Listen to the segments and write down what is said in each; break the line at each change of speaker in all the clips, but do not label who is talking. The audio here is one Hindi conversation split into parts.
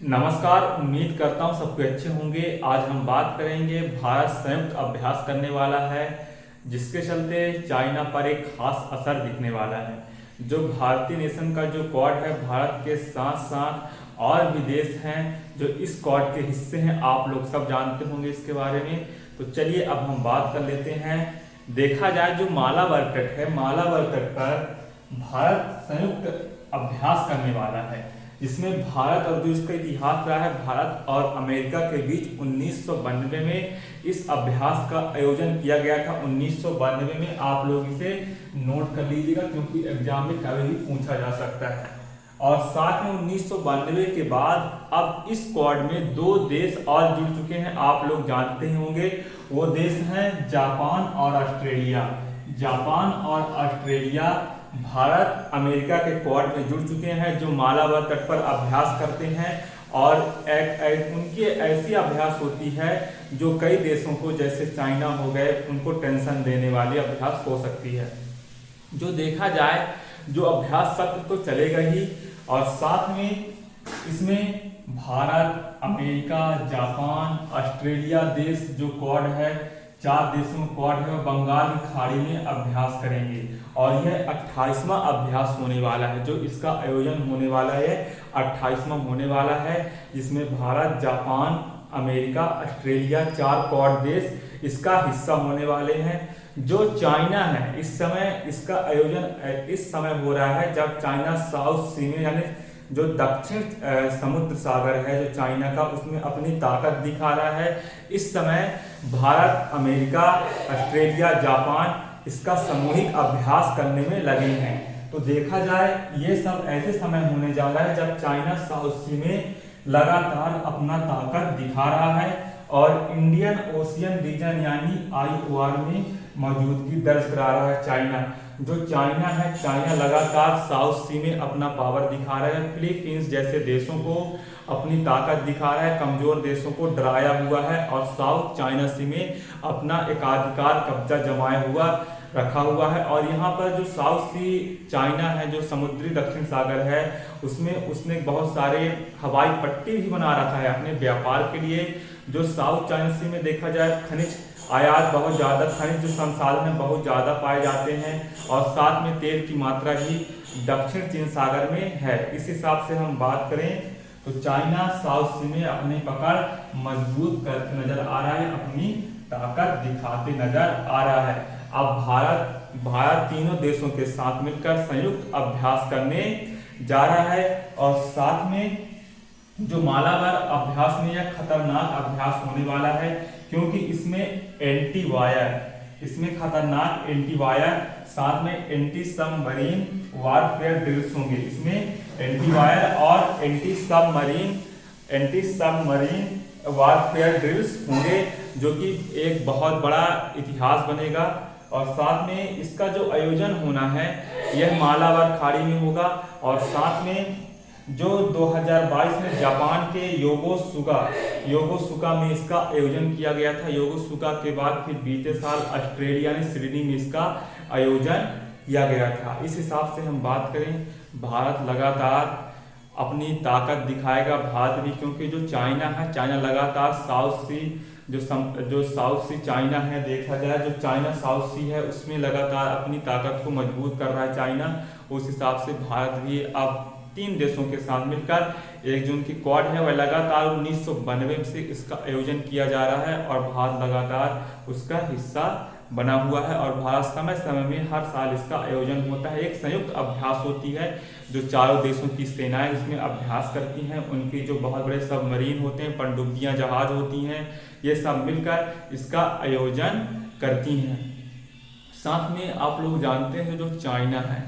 नमस्कार। उम्मीद करता हूँ सबके अच्छे होंगे। आज हम बात करेंगे भारत संयुक्त अभ्यास करने वाला है, जिसके चलते चाइना पर एक खास असर दिखने वाला है। जो भारतीय नेशन का जो क्वाड है, भारत के साथ साथ और भी देश हैं जो इस क्वाड के हिस्से हैं। आप लोग सब जानते होंगे इसके बारे में। तो चलिए अब हम बात कर लेते हैं। देखा जाए जो मालाबार तट है, मालाबार तट पर भारत संयुक्त अभ्यास करने वाला है, जिसमें भारत और जो इसका इतिहास रहा है, भारत और अमेरिका के बीच 1992 में इस अभ्यास का आयोजन किया गया था। 1992 में आप लोग इसे नोट कर लीजिएगा, क्योंकि एग्जाम में कभी भी पूछा जा सकता है। और साथ में 1992 के बाद अब इस क्वाड में दो देश और जुड़ चुके हैं, आप लोग जानते ही होंगे। वो देश हैं जापान और ऑस्ट्रेलिया। जापान और ऑस्ट्रेलिया भारत अमेरिका के क्वाड में जुड़ चुके हैं, जो मालाबार तट पर अभ्यास करते हैं। और उनकी ऐसी अभ्यास होती है जो कई देशों को, जैसे चाइना हो गए, उनको टेंशन देने वाली अभ्यास हो सकती है। जो देखा जाए जो अभ्यास सत्र तो चलेगा ही, और साथ में इसमें भारत, अमेरिका, जापान, ऑस्ट्रेलिया देश जो क्वाड है, चार देशों में क्वाड है, बंगाल की खाड़ी में अभ्यास करेंगे। और यह 28वां अभ्यास होने वाला है। जो इसका आयोजन होने वाला है 28वां होने वाला है, जिसमें भारत, जापान, अमेरिका, ऑस्ट्रेलिया, चार क्वाड देश इसका हिस्सा होने वाले हैं। जो चाइना है, इस समय इसका आयोजन इस समय हो रहा है जब चाइना साउथ सी में, यानी जो दक्षिण समुद्र सागर है जो चाइना का, उसमें अपनी ताकत दिखा रहा है। इस समय भारत, अमेरिका, ऑस्ट्रेलिया, जापान इसका सामूहिक अभ्यास करने में लगे हैं। तो देखा जाए ये सब ऐसे समय होने जा रहा है जब चाइना साउथ सी में लगातार अपना ताकत दिखा रहा है और इंडियन ओशियन रीजन यानी IOR में मौजूदगी दर्ज करा रहा है चाइना। जो चाइना है, चाइना लगातार साउथ सी में अपना पावर दिखा रहा है। फिलीपींस जैसे देशों को अपनी ताकत दिखा रहा है, कमजोर देशों को डराया हुआ है, और साउथ चाइना सी में अपना एकाधिकार कब्जा जमाया हुआ रखा हुआ है। और यहाँ पर जो साउथ सी चाइना है, जो समुद्री दक्षिण सागर है, उसमें उसने बहुत सारे हवाई पट्टी भी बना रखा है अपने व्यापार के लिए। जो साउथ चाइना सी में देखा जाए खनिज आयात बहुत ज़्यादा, खनिज जो संसाधन बहुत ज़्यादा पाए जाते हैं, और साथ में तेल की मात्रा भी दक्षिण चीन सागर में है। इस हिसाब से हम बात करें तो चाइना साउथ सी में अपनी पकड़ मजबूत करते नजर आ रहा है, अपनी ताकत दिखाते नजर आ रहा है। अब भारत तीनों देशों के साथ मिलकर संयुक्त अभ्यास करने जा रहा है। और साथ में जो मालाबार अभ्यास में यह खतरनाक अभ्यास होने वाला है, क्योंकि इसमें एंटी वायर, इसमें खतरनाक एंटी वायर, साथ में एंटी सबमरीन वारफेयर ड्रिल्स होंगे। इसमें एंटी वायर और एंटी सबमरीन वारफेयर ड्रिल्स होंगे, जो कि एक बहुत बड़ा इतिहास बनेगा। और साथ में इसका जो आयोजन होना है यह मालाबार खाड़ी में होगा। और साथ में जो 2022 में जापान के योगोसुका में इसका आयोजन किया गया था। योगोसुका के बाद फिर बीते साल ऑस्ट्रेलिया ने सिडनी में इसका आयोजन किया गया था। इस हिसाब से हम बात करें, भारत लगातार अपनी ताकत दिखाएगा। भारत भी, क्योंकि जो चाइना है, चाइना लगातार साउथ सी जो साउथ सी चाइना है, देखा जाए जो चाइना साउथ सी है, उसमें लगातार अपनी ताकत को मजबूत कर रहा है चाइना। उस हिसाब से भारत भी अब तीन देशों के साथ मिलकर, एक जो उनकी क्वाड है वह लगातार 1992 से इसका आयोजन किया जा रहा है, और भारत लगातार उसका हिस्सा बना हुआ है। और भारत समय समय में हर साल इसका आयोजन होता है। एक संयुक्त अभ्यास होती है जो चारों देशों की सेनाएं इसमें अभ्यास करती हैं। उनकी जो बहुत बड़े सबमरीन होते हैं, पनडुब्बियां जहाज होती हैं, ये सब मिलकर इसका आयोजन करती हैं। साथ में आप लोग जानते हैं जो चाइना है,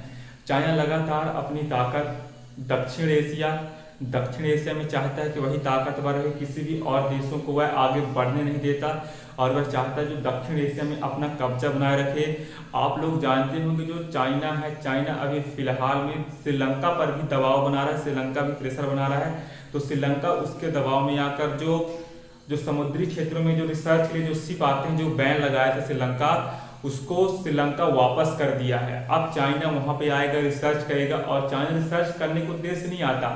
चाइना लगातार अपनी ताकत दक्षिण एशिया में चाहता है कि वही ताकतवर रहे, किसी भी और देशों को वह आगे बढ़ने नहीं देता, और वह चाहता है जो दक्षिण एशिया में अपना कब्जा बनाए रखे। आप लोग जानते होंगे जो चाइना है, चाइना अभी फिलहाल में श्रीलंका पर भी दबाव बना रहा है, श्रीलंका भी प्रेशर बना रहा है। तो श्रीलंका उसके दबाव में आकर जो समुद्री क्षेत्रों में जो रिसर्च के लिए जो शिप आते हैं, जो बैन लगाए थे श्रीलंका, उसको श्रीलंका वापस कर दिया है। अब चाइना वहां पे आएगा, रिसर्च करेगा, और चाइना रिसर्च करने को देश नहीं आता,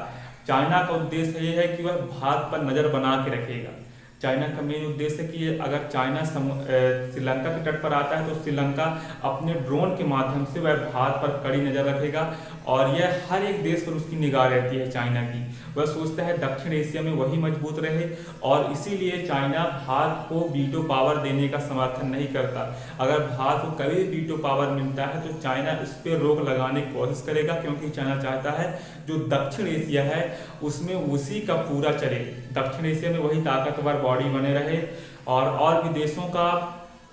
चाइना का उद्देश्य ये है कि वह भारत पर नज़र बना के रखेगा। चाइना का मेन उद्देश्य है कि अगर चाइना श्रीलंका के तट पर आता है तो श्रीलंका अपने ड्रोन के माध्यम से वह भारत पर कड़ी नज़र रखेगा और यह हर एक देश पर उसकी निगाह रहती है चाइना की। वह सोचता है दक्षिण एशिया में वही मजबूत रहे और इसीलिए चाइना भारत को वीटो पावर देने का समर्थन नहीं करता। अगर भारत को कभी वीटो पावर मिलता है तो चाइना इस पर रोक लगाने की कोशिश करेगा, क्योंकि चाइना चाहता है जो दक्षिण एशिया है उसमें उसी का पूरा चले, दक्षिण एशिया में वही ताकतवर बॉडी बने रहे और भी देशों का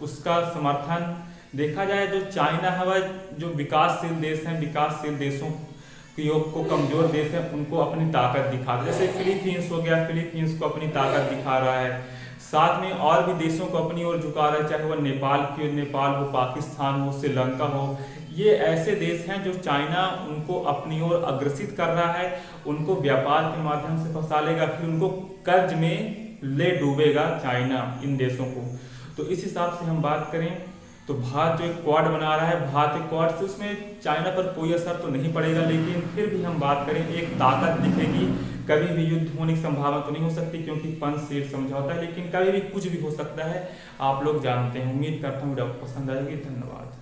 उसका समर्थन। देखा जाए जो चाइना है वह जो विकासशील देश हैं, विकासशील देशों को कमजोर देश है उनको अपनी ताकत दिखा, जैसे फिलीपींस हो गया, फिलीपींस को अपनी ताकत दिखा रहा है, साथ में और भी देशों को अपनी ओर झुका रहा है, चाहे वह नेपाल हो, पाकिस्तान हो, श्रीलंका हो। ये ऐसे देश हैं जो चाइना उनको अपनी ओर अग्रसित कर रहा है, उनको व्यापार के माध्यम से फंसा लेगा, फिर उनको कर्ज में ले डूबेगा चाइना इन देशों को। तो इस हिसाब से हम बात करें तो भारत जो एक क्वाड बना रहा है, भारत एक क्वाड से उसमें चाइना पर कोई असर तो नहीं पड़ेगा, लेकिन फिर भी हम बात करें एक ताकत दिखेगी। कभी भी युद्ध होने की संभावना तो नहीं हो सकती क्योंकि पंचशील समझौता है, लेकिन कभी भी कुछ भी हो सकता है, आप लोग जानते हैं। उम्मीद करता हूँ वीडियो आपको पसंद आएगी। धन्यवाद।